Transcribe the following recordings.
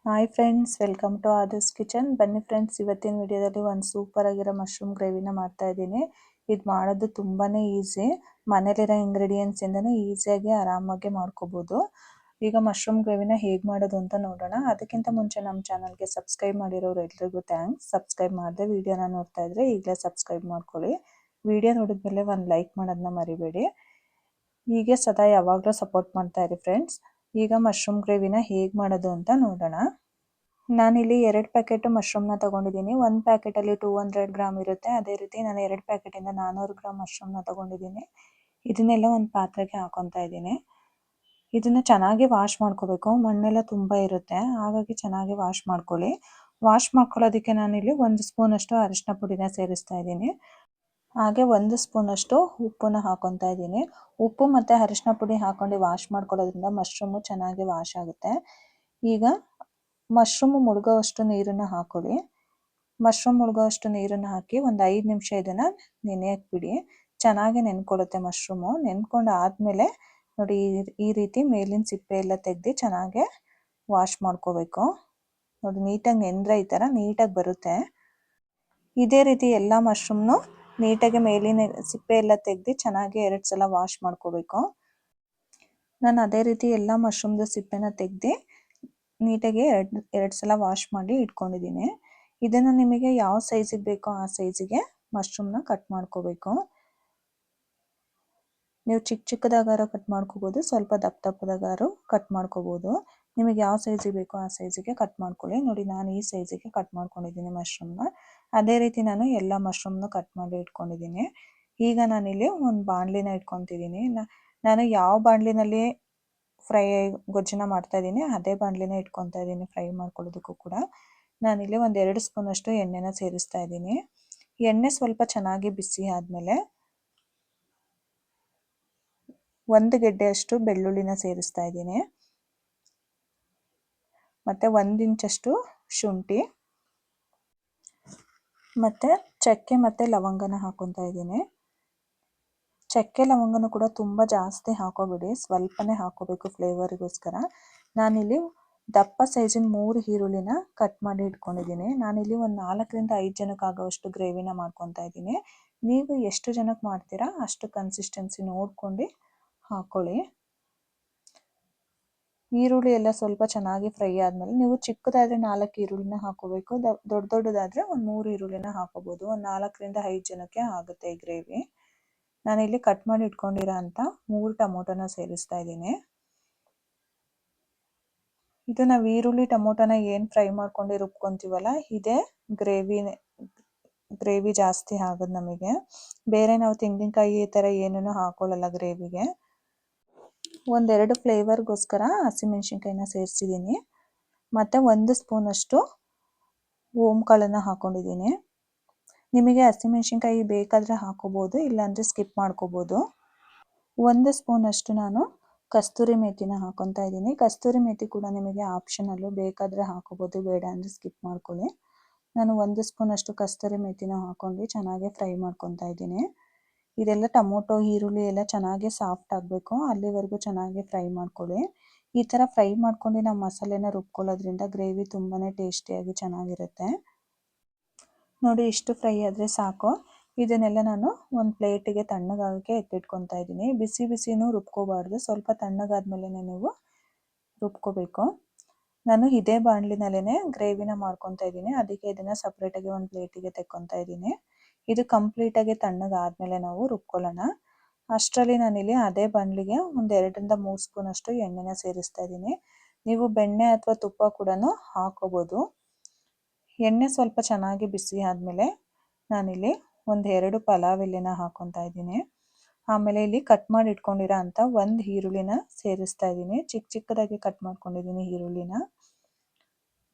Hi friends, welcome to Adhar's kitchen. ಬನ್ನಿ friends, ಇವತ್ತಿನ ವಿಡಿಯೋದಲ್ಲಿ ಒಂದು ಸೂಪರ್ ಆಗಿರೋ ಮಶ್ರೂಮ್ ಗ್ರೇವಿನ ಮಾಡ್ತಾ ಇದ್ದೀನಿ. ಇದು ಮಾಡೋದು ತುಂಬಾ ಈಸಿ. ಮನೇಲಿರೋ ಇಂಗ್ರೀಡಿಯೆಂಟ್ಸ್ ಇಂದನೇ ಈಸಿಯಾಗಿ ಆರಾಮಾಗಿ ಮಾಡ್ಕೋಬೋದು. ಈಗ ಮಶ್ರೂಮ್ ಗ್ರೇವಿನ ಹೇಗೆ ಮಾಡೋದು ಅಂತ ನೋಡೋಣ. ಅದಕ್ಕಿಂತ ಮುಂಚೆ ನಮ್ಮ ಚಾನಲ್ಗೆ ಸಬ್ಸ್ಕ್ರೈಬ್ ಮಾಡಿರೋರು ಎಲ್ರಿಗೂ ಥ್ಯಾಂಕ್ಸ್. ಸಬ್ಸ್ಕ್ರೈಬ್ ಮಾಡದೆ ವಿಡಿಯೋನ ನೋಡ್ತಾ ಇದ್ರೆ ಈಗಲೇ ಸಬ್ಸ್ಕ್ರೈಬ್ ಮಾಡ್ಕೊಳ್ಳಿ. ವಿಡಿಯೋ ನೋಡಿದ್ಮೇಲೆ ಒಂದು ಲೈಕ್ ಮಾಡೋದನ್ನ ಮರಿಬೇಡಿ. ಹೀಗೆ ಸದಾ ಯಾವಾಗಲೂ ಸಪೋರ್ಟ್ ಮಾಡ್ತಾ ಇರಿ ಫ್ರೆಂಡ್ಸ್. ಈಗ ಮಶ್ರೂಮ್ ಗ್ರೇವಿನ ಹೇಗೆ ಮಾಡೋದು ಅಂತ ನೋಡೋಣ. ನಾನಿಲ್ಲಿ 2 ಪ್ಯಾಕೆಟ್ ಮಶ್ರೂಮ್ನ ತೊಗೊಂಡಿದ್ದೀನಿ. ಒಂದು ಪ್ಯಾಕೆಟಲ್ಲಿ 200 ಗ್ರಾಮ್ ಇರುತ್ತೆ. ಅದೇ ರೀತಿ ನಾನು 2 ಪ್ಯಾಕೆಟಿಂದ 400 ಗ್ರಾಮ್ ಮಶ್ರೂಮ್ನ ತೊಗೊಂಡಿದ್ದೀನಿ. ಇದನ್ನೆಲ್ಲ ಒಂದು ಪಾತ್ರೆಗೆ ಹಾಕೊತಾ ಇದ್ದೀನಿ. ಇದನ್ನು ಚೆನ್ನಾಗಿ ವಾಶ್ ಮಾಡ್ಕೋಬೇಕು. ಮಣ್ಣೆಲ್ಲ ತುಂಬ ಇರುತ್ತೆ, ಹಾಗಾಗಿ ಚೆನ್ನಾಗಿ ವಾಶ್ ಮಾಡ್ಕೊಳ್ಳಿ. ವಾಶ್ ಮಾಡ್ಕೊಳ್ಳೋದಕ್ಕೆ ನಾನಿಲ್ಲಿ 1 ಸ್ಪೂನಷ್ಟು ಅರಿಶಿನ ಪುಡಿನ ಸೇರಿಸ್ತಾ ಇದ್ದೀನಿ. ಹಾಗೆ 1 ಸ್ಪೂನಷ್ಟು ಉಪ್ಪನ್ನ ಹಾಕೊತಾ ಇದ್ದೀನಿ. ಉಪ್ಪು ಮತ್ತು ಅರಿಶಿನ ಪುಡಿ ಹಾಕೊಂಡು ವಾಶ್ ಮಾಡ್ಕೊಳ್ಳೋದ್ರಿಂದ ಮಶ್ರೂಮು ಚೆನ್ನಾಗಿ ವಾಶ್ ಆಗುತ್ತೆ. ಈಗ ಮಶ್ರೂಮು ಮುಳುಗೋವಷ್ಟು ನೀರನ್ನು ಹಾಕೊಳ್ಳಿ. ಮಶ್ರೂಮ್ ಮುಳುಗೋವಷ್ಟು ನೀರನ್ನು ಹಾಕಿ ಒಂದು 5 ನಿಮಿಷ ಇದನ್ನು ನೆನೆಯಕ್ಕೆ ಬಿಡಿ. ಚೆನ್ನಾಗಿ ನೆನ್ಕೊಳ್ಳುತ್ತೆ ಮಶ್ರೂಮು. ನೆನ್ಕೊಂಡು ಆದಮೇಲೆ ನೋಡಿ, ಈ ರೀತಿ ಮೇಲಿನ ಸಿಪ್ಪೆ ಎಲ್ಲ ತೆಗೆದು ಚೆನ್ನಾಗಿ ವಾಶ್ ಮಾಡ್ಕೋಬೇಕು. ನೋಡಿ, ನೀಟಾಗಿ ನೆಂದರೆ ಈ ಥರ ನೀಟಾಗಿ ಬರುತ್ತೆ. ಇದೇ ರೀತಿ ಎಲ್ಲ ಮಶ್ರೂಮ್ನು ನೀಟಾಗಿ ಮೇಲಿನ ಸಿಪ್ಪೆ ಎಲ್ಲ ತೆಗೆದು ಚೆನ್ನಾಗಿ 2 ಸಲ ವಾಶ್ ಮಾಡ್ಕೋಬೇಕು. ನಾನು ಅದೇ ರೀತಿ ಎಲ್ಲ ಮಶ್ರೂಮ್ದು ಸಿಪ್ಪೆನ ತೆಗೆದು ನೀಟಾಗಿ ಎರಡು ಸಲ ವಾಶ್ ಮಾಡಿ ಇಟ್ಕೊಂಡಿದ್ದೀನಿ. ಇದನ್ನು ನಿಮಗೆ ಯಾವ ಸೈಜಿಗೆ ಬೇಕೋ ಆ ಸೈಜಿಗೆ ಮಶ್ರೂಮ್ನ ಕಟ್ ಮಾಡ್ಕೋಬೇಕು. ನೀವು ಚಿಕ್ಕದಾಗಾರು ಕಟ್ ಮಾಡ್ಕೋಬೋದು, ಸ್ವಲ್ಪ ದಪ್ಪದಾಗಾರು ಕಟ್ ಮಾಡ್ಕೋಬೋದು. ನಿಮಗೆ ಯಾವ ಸೈಜಿಗೆ ಬೇಕೋ ಆ ಸೈಜಿಗೆ ಕಟ್ ಮಾಡ್ಕೊಳ್ಳಿ. ನೋಡಿ, ನಾನು ಈ ಸೈಜಿಗೆ ಕಟ್ ಮಾಡ್ಕೊಂಡಿದ್ದೀನಿ ಮಶ್ರೂಮ್ನ. ಅದೇ ರೀತಿ ನಾನು ಎಲ್ಲ ಮಶ್ರೂಮ್ನ ಕಟ್ ಮಾಡಿ ಇಟ್ಕೊಂಡಿದ್ದೀನಿ. ಈಗ ನಾನಿಲ್ಲಿ ಒಂದು ಬಾಣಲಿನ ಇಟ್ಕೊತಿದ್ದೀನಿ. ನಾನು ಯಾವ ಬಾಣಲಿನಲ್ಲಿ ಫ್ರೈ ಗೊಜ್ಜನ್ನ ಮಾಡ್ತಾ ಇದ್ದೀನಿ ಅದೇ ಬಾಣಲಿನ ಇಟ್ಕೊತಾ ಇದ್ದೀನಿ ಫ್ರೈ ಮಾಡ್ಕೊಳ್ಳೋದಕ್ಕೂ ಕೂಡ. ನಾನಿಲ್ಲಿ ಒಂದು 2 ಸ್ಪೂನಷ್ಟು ಎಣ್ಣೆನ ಸೇರಿಸ್ತಾ ಇದ್ದೀನಿ. ಎಣ್ಣೆ ಸ್ವಲ್ಪ ಚೆನ್ನಾಗಿ ಬಿಸಿ ಆದಮೇಲೆ 1 ಗೆಡ್ಡೆಯಷ್ಟು ಬೆಳ್ಳುಳ್ಳಿನ ಸೇರಿಸ್ತಾ ಇದ್ದೀನಿ. ಮತ್ತು 1 ಇಂಚಷ್ಟು ಶುಂಠಿ ಮತ್ತು ಚಕ್ಕೆ ಮತ್ತು ಲವಂಗನ ಹಾಕೊತಾ ಇದ್ದೀನಿ. ಚಕ್ಕೆ ಲವಂಗನೂ ಕೂಡ ತುಂಬ ಜಾಸ್ತಿ ಹಾಕೋಬೇಡಿ, ಸ್ವಲ್ಪನೇ ಹಾಕೋಬೇಕು ಫ್ಲೇವರಿಗೋಸ್ಕರ. ನಾನಿಲ್ಲಿ ದಪ್ಪ ಸೈಜಿನ 3 ಈರುಳ್ಳಿನ ಕಟ್ ಮಾಡಿ ಇಟ್ಕೊಂಡಿದ್ದೀನಿ. ನಾನಿಲ್ಲಿ ಒಂದು 4ರಿಂದ 5 ಜನಕ್ಕೆ ಆಗೋವಷ್ಟು ಗ್ರೇವಿನ ಮಾಡ್ಕೊತಾ ಇದ್ದೀನಿ. ನೀವು ಎಷ್ಟು ಜನಕ್ಕೆ ಮಾಡ್ತೀರಾ ಅಷ್ಟು ಕನ್ಸಿಸ್ಟೆನ್ಸಿ ನೋಡ್ಕೊಂಡು ಹಾಕ್ಕೊಳ್ಳಿ. ಈರುಳ್ಳಿ ಎಲ್ಲ ಸ್ವಲ್ಪ ಚೆನ್ನಾಗಿ ಫ್ರೈ ಆದಮೇಲೆ ನೀವು ಚಿಕ್ಕದಾದರೆ 4 ಈರುಳ್ಳಿನ ಹಾಕೋಬೇಕು. ದೊಡ್ಡದಾದರೆ ಒಂದು 3 ಈರುಳ್ಳಿನ ಹಾಕೋಬೋದು. ಒಂದು 4ರಿಂದ 5 ಜನಕ್ಕೆ ಆಗುತ್ತೆ ಈ ಗ್ರೇವಿ. ನಾನಿಲ್ಲಿ ಕಟ್ ಮಾಡಿ ಇಟ್ಕೊಂಡಿರೋ ಅಂಥ 3 ಟೊಮೊಟೊನ ಸೇರಿಸ್ತಾ ಇದ್ದೀನಿ. ಇದು ನಾವು ಈರುಳ್ಳಿ ಟೊಮೊಟೊನ ಏನು ಫ್ರೈ ಮಾಡ್ಕೊಂಡು ರುಬ್ಕೊತೀವಲ್ಲ, ಇದೇ ಗ್ರೇವಿ ಜಾಸ್ತಿ ಆಗೋದು ನಮಗೆ. ಬೇರೆ ನಾವು ತೆಂಗಿನಕಾಯಿ ಈ ಥರ ಏನೂ ಹಾಕೊಳ್ಳಲ್ಲ ಗ್ರೇವಿಗೆ. 1-2 ಫ್ಲೇವರ್ಗೋಸ್ಕರ ಹಸಿಮೆಣ್ಸಿನ್ಕಾಯಿನ ಸೇರಿಸಿದ್ದೀನಿ. ಮತ್ತು 1 ಸ್ಪೂನಷ್ಟು ಓಂಕಾಳನ್ನು ಹಾಕ್ಕೊಂಡಿದ್ದೀನಿ. ನಿಮಗೆ ಹಸಿಮೆಣ್ಸಿನ್ಕಾಯಿ ಬೇಕಾದರೆ ಹಾಕೋಬೋದು, ಇಲ್ಲಾಂದರೆ ಸ್ಕಿಪ್ ಮಾಡ್ಕೋಬೋದು. 1 ಸ್ಪೂನಷ್ಟು ನಾನು ಕಸ್ತೂರಿ ಮೇಥಿನ ಹಾಕೊತಾ ಇದ್ದೀನಿ. ಕಸ್ತೂರಿ ಮೇಥಿ ಕೂಡ ನಿಮಗೆ ಆಪ್ಷನಲ್ಲು, ಬೇಕಾದರೆ ಹಾಕೋಬೋದು, ಬೇಡ ಅಂದರೆ ಸ್ಕಿಪ್ ಮಾಡ್ಕೊಳ್ಳಿ. ನಾನು 1 ಸ್ಪೂನಷ್ಟು ಕಸ್ತೂರಿ ಮೇಥಿನ ಹಾಕ್ಕೊಂಡು ಚೆನ್ನಾಗಿ ಫ್ರೈ ಮಾಡ್ಕೊತಾ ಇದ್ದೀನಿ. ಇದೆಲ್ಲ ಟೊಮೊಟೊ ಈರುಳ್ಳಿ ಎಲ್ಲ ಚೆನ್ನಾಗಿ ಸಾಫ್ಟ್ ಆಗಬೇಕು, ಅಲ್ಲಿವರೆಗೂ ಚೆನ್ನಾಗಿ ಫ್ರೈ ಮಾಡ್ಕೊಳ್ಳಿ. ಈ ಥರ ಫ್ರೈ ಮಾಡ್ಕೊಂಡು ನಾವು ಮಸಾಲೆನ ರುಬ್ಕೊಳ್ಳೋದ್ರಿಂದ ಗ್ರೇವಿ ತುಂಬಾ ಟೇಸ್ಟಿಯಾಗಿ ಚೆನ್ನಾಗಿರುತ್ತೆ. ನೋಡಿ, ಇಷ್ಟು ಫ್ರೈ ಆದರೆ ಸಾಕು. ಇದನ್ನೆಲ್ಲ ನಾನು ಒಂದು ಪ್ಲೇಟಿಗೆ ತಣ್ಣಗಾಗೋಕ್ಕೆ ಎತ್ತಿಟ್ಕೊತಾ ಇದ್ದೀನಿ. ಬಿಸಿನೂ ರುಬ್ಕೋಬಾರ್ದು, ಸ್ವಲ್ಪ ತಣ್ಣಗಾದ್ಮೇಲೆ ನೀವು ರುಬ್ಕೋಬೇಕು. ನಾನು ಇದೇ ಬಾಣಲಿನಲ್ಲೇ ಗ್ರೇವಿನ ಮಾಡ್ಕೊತಾ ಇದ್ದೀನಿ, ಅದಕ್ಕೆ ಇದನ್ನು ಸಪ್ರೇಟಾಗಿ ಒಂದು ಪ್ಲೇಟಿಗೆ ತೆಕ್ಕೊತಾ ಇದ್ದೀನಿ. ಇದು ಕಂಪ್ಲೀಟಾಗಿ ತಣ್ಣಗಾದ್ಮೇಲೆ ನಾವು ರುಬ್ಕೊಳ್ಳೋಣ. ಅಷ್ಟರಲ್ಲಿ ನಾನಿಲ್ಲಿ ಅದೇ ಬಾಣಲಿಗೆ ಒಂದು 2ರಿಂದ 3 ಸ್ಪೂನಷ್ಟು ಎಣ್ಣೆನ ಸೇರಿಸ್ತಾ ಇದ್ದೀನಿ. ನೀವು ಬೆಣ್ಣೆ ಅಥವಾ ತುಪ್ಪ ಕೂಡ ಹಾಕೋಬೋದು. ಎಣ್ಣೆ ಸ್ವಲ್ಪ ಚೆನ್ನಾಗಿ ಬಿಸಿ ಆದಮೇಲೆ ನಾನಿಲ್ಲಿ ಒಂದು 2 ಪಲಾವ್ ಎಲೆನ ಹಾಕೊತಾ ಇದ್ದೀನಿ. ಆಮೇಲೆ ಇಲ್ಲಿ ಕಟ್ ಮಾಡಿ ಇಟ್ಕೊಂಡಿರೋ ಅಂಥ 1 ಈರುಳ್ಳಿನ ಸೇರಿಸ್ತಾ ಇದ್ದೀನಿ. ಚಿಕ್ಕದಾಗಿ ಕಟ್ ಮಾಡ್ಕೊಂಡಿದ್ದೀನಿ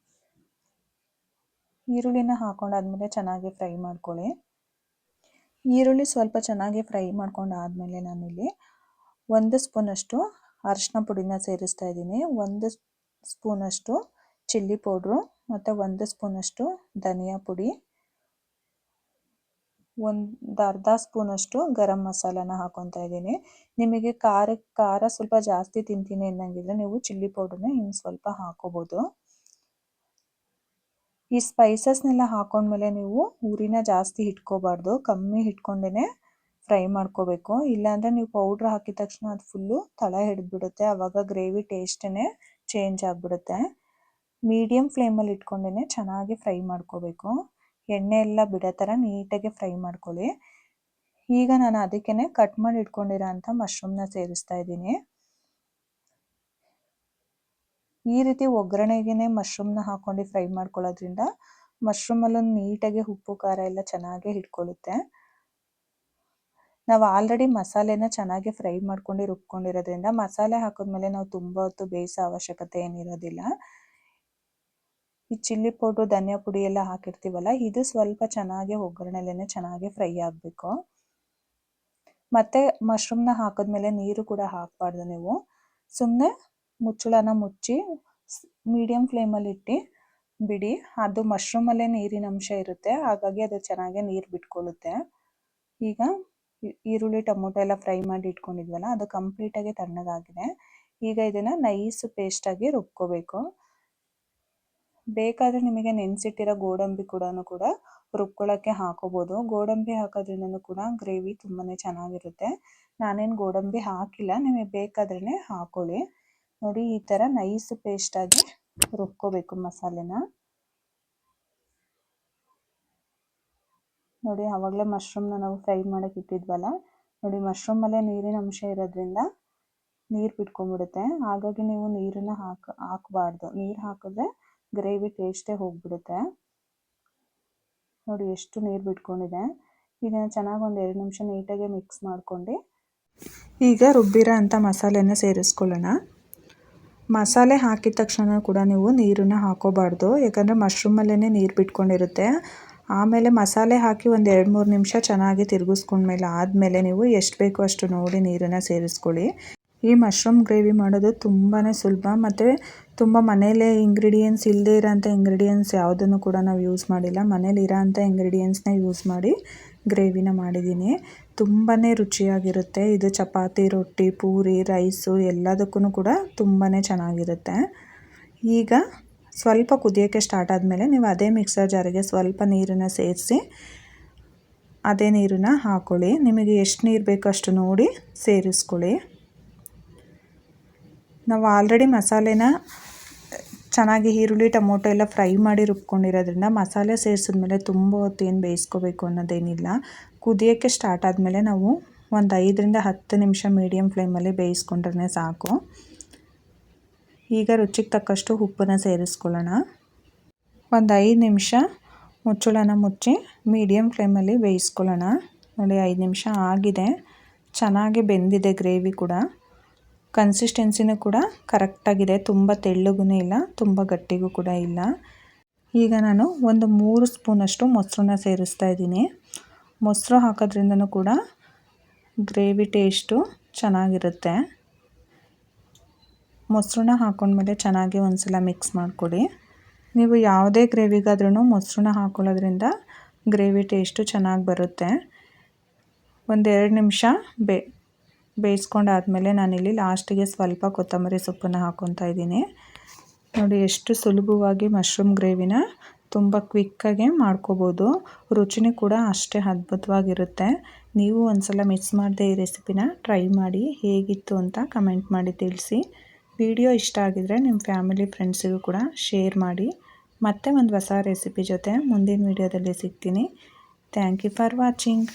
ಈರುಳ್ಳಿನ ಹಾಕೊಂಡಾದ್ಮೇಲೆ ಚೆನ್ನಾಗಿ ಫ್ರೈ ಮಾಡ್ಕೊಳ್ಳಿ. ಈರುಳ್ಳಿ ಸ್ವಲ್ಪ ಚೆನ್ನಾಗಿ ಫ್ರೈ ಮಾಡ್ಕೊಂಡಾದ್ಮೇಲೆ ನಾನಿಲ್ಲಿ 1 ಸ್ಪೂನಷ್ಟು ಅರಿಶಿನ ಪುಡಿನ ಸೇರಿಸ್ತಾ ಇದ್ದೀನಿ. 1 ಸ್ಪೂನಷ್ಟು ಚಿಲ್ಲಿ ಪೌಡ್ರು ಮತ್ತು 1 ಸ್ಪೂನಷ್ಟು ಧನಿಯಾ ಪುಡಿ, ಒಂದು ಅರ್ಧ ಸ್ಪೂನಷ್ಟು ಗರಂ ಮಸಾಲಾನ ಹಾಕೊತಾ ಇದ್ದೀನಿ. ನಿಮಗೆ ಖಾರ ಸ್ವಲ್ಪ ಜಾಸ್ತಿ ತಿಂತೀನಿ ಅನ್ನಂಗಿದ್ರೆ ನೀವು ಚಿಲ್ಲಿ ಪೌಡ್ರನ್ನ ಇನ್ನು ಸ್ವಲ್ಪ ಹಾಕೋಬೋದು. ಈ ಸ್ಪೈಸಸ್ನೆಲ್ಲ ಹಾಕೊಂಡ್ಮೇಲೆ ನೀವು ಉರಿನ ಜಾಸ್ತಿ ಇಟ್ಕೋಬಾರ್ದು, ಕಮ್ಮಿ ಇಟ್ಕೊಂಡೇ ಫ್ರೈ ಮಾಡ್ಕೋಬೇಕು. ಇಲ್ಲಾಂದರೆ ನೀವು ಪೌಡ್ರ್ ಹಾಕಿದ ತಕ್ಷಣ ಅದು ಫುಲ್ಲು ತಳ ಹಿಡಿದ್ಬಿಡುತ್ತೆ, ಆವಾಗ ಗ್ರೇವಿ ಟೇಸ್ಟೇ ಚೇಂಜ್ ಆಗಿಬಿಡುತ್ತೆ. ಮೀಡಿಯಮ್ ಫ್ಲೇಮಲ್ಲಿ ಇಟ್ಕೊಂಡೇ ಚೆನ್ನಾಗಿ ಫ್ರೈ ಮಾಡ್ಕೋಬೇಕು. ಎಣ್ಣೆ ಎಲ್ಲ ಬಿಡೋ ಥರ ನೀಟಾಗಿ ಫ್ರೈ ಮಾಡ್ಕೊಳ್ಳಿ. ಈಗ ನಾನು ಅದಕ್ಕೇ ಕಟ್ ಮಾಡಿ ಇಟ್ಕೊಂಡಿರೋ ಅಂಥ ಮಶ್ರೂಮ್ನ ಸೇರಿಸ್ತಾ ಇದ್ದೀನಿ. ಈ ರೀತಿ ಒಗ್ಗರಣೆಗೆ ಮಶ್ರೂಮ್ನ ಹಾಕ್ಕೊಂಡು ಫ್ರೈ ಮಾಡ್ಕೊಳ್ಳೋದ್ರಿಂದ ಮಶ್ರೂಮಲ್ಲೂ ನೀಟಾಗಿ ಉಪ್ಪು ಖಾರ ಎಲ್ಲ ಚೆನ್ನಾಗಿ ಹಿಡ್ಕೊಳ್ಳುತ್ತೆ. ನಾವು ಆಲ್ರೆಡಿ ಮಸಾಲೆನ ಚೆನ್ನಾಗಿ ಫ್ರೈ ಮಾಡ್ಕೊಂಡು ರುಬ್ಕೊಂಡಿರೋದ್ರಿಂದ ಮಸಾಲೆ ಹಾಕಿದ್ಮೇಲೆ ನಾವು ತುಂಬ ಹೊತ್ತು ಬೇಯಿಸೋ ಅವಶ್ಯಕತೆ ಏನಿರೋದಿಲ್ಲ. ಈ ಚಿಲ್ಲಿ ಪೌಡ್ರು, ಧನಿಯಾ ಪುಡಿ ಎಲ್ಲ ಹಾಕಿರ್ತೀವಲ್ಲ, ಇದು ಸ್ವಲ್ಪ ಚೆನ್ನಾಗಿ ಒಗ್ಗರಣೆಲೇ ಚೆನ್ನಾಗಿ ಫ್ರೈ ಆಗಬೇಕು. ಮತ್ತು ಮಶ್ರೂಮ್ನ ಹಾಕಿದ್ಮೇಲೆ ನೀರು ಕೂಡ ಹಾಕಬಾರ್ದು. ನೀವು ಸುಮ್ಮನೆ ಮುಚ್ಚಳನ ಮುಚ್ಚಿ ಮೀಡಿಯಮ್ ಫ್ಲೇಮಲ್ಲಿ ಇಟ್ಟು ಬಿಡಿ. ಅದು ಮಶ್ರೂಮಲ್ಲೇ ನೀರಿನ ಅಂಶ ಇರುತ್ತೆ, ಹಾಗಾಗಿ ಅದು ಚೆನ್ನಾಗಿ ನೀರು ಬಿಟ್ಕೊಳ್ಳುತ್ತೆ. ಈಗ ಈರುಳ್ಳಿ ಟೊಮೊಟೊ ಎಲ್ಲ ಫ್ರೈ ಮಾಡಿ ಇಟ್ಕೊಂಡಿದ್ವಲ್ಲ, ಅದು ಕಂಪ್ಲೀಟಾಗಿ ತಣ್ಣಗಾಗಿದೆ. ಈಗ ಇದನ್ನು ನೈಸ್ ಪೇಸ್ಟಾಗಿ ರುಬ್ಕೋಬೇಕು. ಬೇಕಾದರೆ ನಿಮಗೆ ನೆನೆಸಿಟ್ಟಿರೋ ಗೋಡಂಬಿ ಕೂಡ ರುಬ್ಕೊಳ್ಳೋಕ್ಕೆ ಹಾಕೋಬೋದು. ಗೋಡಂಬಿ ಹಾಕೋದ್ರಿಂದ ಕೂಡ ಗ್ರೇವಿ ತುಂಬಾ ಚೆನ್ನಾಗಿರುತ್ತೆ. ನಾನೇನು ಗೋಡಂಬಿ ಹಾಕಿಲ್ಲ, ನಿಮಗೆ ಬೇಕಾದ್ರೇ ಹಾಕೊಳ್ಳಿ. ನೋಡಿ, ಈ ಥರ ನೈಸ್ ಪೇಸ್ಟಾಗಿ ರುಬ್ಕೋಬೇಕು ಮಸಾಲೆನ. ನೋಡಿ, ಆವಾಗಲೇ ಮಶ್ರೂಮ್ನ ನಾವು ಫ್ರೈ ಮಾಡೋಕ್ಕೆ ಇಟ್ಟಿದ್ವಲ್ಲ, ನೋಡಿ ಮಶ್ರೂಮಲ್ಲೇ ನೀರಿನ ಅಂಶ ಇರೋದ್ರಿಂದ ನೀರು ಬಿಟ್ಕೊಂಡ್ಬಿಡುತ್ತೆ. ಹಾಗಾಗಿ ನೀವು ನೀರನ್ನು ಹಾಕಬಾರ್ದು. ನೀರು ಹಾಕಿದ್ರೆ ಗ್ರೇವಿ ಟೇಸ್ಟೇ ಹೋಗಿಬಿಡುತ್ತೆ. ನೋಡಿ ಎಷ್ಟು ನೀರು ಬಿಟ್ಕೊಂಡಿದೆ. ಈಗ ಚೆನ್ನಾಗಿ ಒಂದು 2 ನಿಮಿಷ ನೀಟಾಗಿ ಮಿಕ್ಸ್ ಮಾಡ್ಕೊಂಡು ಈಗ ರುಬ್ಬಿರೋ ಅಂಥ ಮಸಾಲೆನ ಸೇರಿಸ್ಕೊಳ್ಳೋಣ. ಮಸಾಲೆ ಹಾಕಿದ ತಕ್ಷಣ ಕೂಡ ನೀವು ನೀರನ್ನು ಹಾಕೋಬಾರ್ದು, ಯಾಕಂದರೆ ಮಶ್ರೂಮಲ್ಲೇ ನೀರು ಬಿಟ್ಕೊಂಡಿರುತ್ತೆ. ಆಮೇಲೆ ಮಸಾಲೆ ಹಾಕಿ ಒಂದು 2-3 ನಿಮಿಷ ಚೆನ್ನಾಗಿ ತಿರುಗಿಸ್ಕೊಂಡ್ಮೇಲೆ ಆದಮೇಲೆ ನೀವು ಎಷ್ಟು ಬೇಕೋ ಅಷ್ಟು ನೋಡಿ ನೀರನ್ನು ಸೇರಿಸ್ಕೊಳ್ಳಿ. ಈ ಮಶ್ರೂಮ್ ಗ್ರೇವಿ ಮಾಡೋದು ತುಂಬಾ ಸುಲಭ, ಮತ್ತು ತುಂಬ ಮನೇಲೇ ಇಂಗ್ರೀಡಿಯೆಂಟ್ಸ್ ಇಲ್ಲದೇ ಇರೋಂಥ ಇಂಗ್ರೀಡಿಯೆಂಟ್ಸ್ ಯಾವುದನ್ನು ಕೂಡ ನಾವು ಯೂಸ್ ಮಾಡಿಲ್ಲ. ಮನೇಲಿ ಇರೋಂಥ ಇಂಗ್ರೀಡಿಯೆಂಟ್ಸ್ನ ಯೂಸ್ ಮಾಡಿ ಗ್ರೇವಿನ ಮಾಡಿದ್ದೀನಿ. ತುಂಬಾ ರುಚಿಯಾಗಿರುತ್ತೆ. ಇದು ಚಪಾತಿ, ರೊಟ್ಟಿ, ಪೂರಿ, ರೈಸು ಎಲ್ಲದಕ್ಕೂ ಕೂಡ ತುಂಬಾ ಚೆನ್ನಾಗಿರುತ್ತೆ. ಈಗ ಸ್ವಲ್ಪ ಕುದಿಯೋಕ್ಕೆ ಸ್ಟಾರ್ಟ್ ಆದಮೇಲೆ ನೀವು ಅದೇ ಮಿಕ್ಸರ್ ಜಾರಿಗೆ ಸ್ವಲ್ಪ ನೀರನ್ನು ಸೇರಿಸಿ ಅದೇ ನೀರನ್ನು ಹಾಕ್ಕೊಳ್ಳಿ. ನಿಮಗೆ ಎಷ್ಟು ನೀರು ಬೇಕೋ ಅಷ್ಟು ನೋಡಿ ಸೇರಿಸ್ಕೊಳ್ಳಿ. ನಾವು ಆಲ್ರೆಡಿ ಮಸಾಲೆನ ಚೆನ್ನಾಗಿ ಈರುಳ್ಳಿ ಟೊಮೊಟೊ ಎಲ್ಲ ಫ್ರೈ ಮಾಡಿ ರುಬ್ಕೊಂಡಿರೋದ್ರಿಂದ ಮಸಾಲೆ ಸೇರಿಸಿದ್ಮೇಲೆ ತುಂಬ ಹೊತ್ತು ಏನು ಬೇಯಿಸ್ಕೋಬೇಕು ಅನ್ನೋದೇನಿಲ್ಲ. ಕುದಿಯೋಕ್ಕೆ ಸ್ಟಾರ್ಟ್ ಆದಮೇಲೆ ನಾವು ಒಂದು 5-10 ನಿಮಿಷ ಮೀಡಿಯಮ್ ಫ್ಲೇಮಲ್ಲಿ ಬೇಯಿಸ್ಕೊಂಡ್ರೆ ಸಾಕು. ಈಗ ರುಚಿಗೆ ತಕ್ಕಷ್ಟು ಉಪ್ಪನ್ನು ಸೇರಿಸ್ಕೊಳ್ಳೋಣ. ಒಂದು 5 ನಿಮಿಷ ಮುಚ್ಚಳನ ಮುಚ್ಚಿ ಮೀಡಿಯಮ್ ಫ್ಲೇಮಲ್ಲಿ ಬೇಯಿಸ್ಕೊಳ್ಳೋಣ. ನೋಡಿ, 5 ನಿಮಿಷ ಆಗಿದೆ. ಚೆನ್ನಾಗಿ ಬೆಂದಿದೆ ಗ್ರೇವಿ ಕೂಡ. ಕನ್ಸಿಸ್ಟೆನ್ಸಿನೂ ಕೂಡ ಕರೆಕ್ಟಾಗಿದೆ, ತುಂಬ ತೆಳ್ಳಗೂ ಇಲ್ಲ, ತುಂಬ ಗಟ್ಟಿಗೂ ಕೂಡ ಇಲ್ಲ. ಈಗ ನಾನು ಒಂದು 3 ಸ್ಪೂನಷ್ಟು ಮೊಸರನ್ನ ಸೇರಿಸ್ತಾ ಇದ್ದೀನಿ. ಮೊಸರು ಹಾಕೋದ್ರಿಂದನೂ ಕೂಡ ಗ್ರೇವಿ ಟೇಸ್ಟು ಚೆನ್ನಾಗಿರುತ್ತೆ. ಮೊಸರನ್ನ ಹಾಕೊಂಡ್ಮೇಲೆ ಚೆನ್ನಾಗಿ ಒಂದು ಸಲ ಮಿಕ್ಸ್ ಮಾಡಿಕೊಡಿ. ನೀವು ಯಾವುದೇ ಗ್ರೇವಿಗಾದ್ರೂ ಮೊಸರನ್ನ ಹಾಕೊಳ್ಳೋದ್ರಿಂದ ಗ್ರೇವಿ ಟೇಸ್ಟು ಚೆನ್ನಾಗಿ ಬರುತ್ತೆ. ಒಂದು 2 ನಿಮಿಷ ಬೇಯಿಸ್ಕೊಂಡಾದಮೇಲೆ ನಾನಿಲ್ಲಿ ಲಾಸ್ಟಿಗೆ ಸ್ವಲ್ಪ ಕೊತ್ತಂಬರಿ ಸೊಪ್ಪನ್ನು ಹಾಕ್ಕೊತಾ ಇದ್ದೀನಿ. ನೋಡಿ, ಎಷ್ಟು ಸುಲಭವಾಗಿ ಮಶ್ರೂಮ್ ಗ್ರೇವಿನ ತುಂಬ ಕ್ವಿಕ್ಕಾಗಿ ಮಾಡ್ಕೋಬೋದು. ರುಚಿನೂ ಕೂಡ ಅಷ್ಟೇ ಅದ್ಭುತವಾಗಿರುತ್ತೆ. ನೀವು ಒಂದು ಸಲ ಮಿಸ್ ಮಾಡದೆ ಈ ರೆಸಿಪಿನ ಟ್ರೈ ಮಾಡಿ, ಹೇಗಿತ್ತು ಅಂತ ಕಮೆಂಟ್ ಮಾಡಿ ತಿಳಿಸಿ. ವಿಡಿಯೋ ಇಷ್ಟ ಆಗಿದರೆ ನಿಮ್ಮ ಫ್ಯಾಮಿಲಿ ಫ್ರೆಂಡ್ಸಿಗೂ ಕೂಡ ಶೇರ್ ಮಾಡಿ. ಮತ್ತೆ ಒಂದು ಹೊಸ ರೆಸಿಪಿ ಜೊತೆ ಮುಂದಿನ ವಿಡಿಯೋದಲ್ಲಿ ಸಿಗ್ತೀನಿ. Thank you for watching.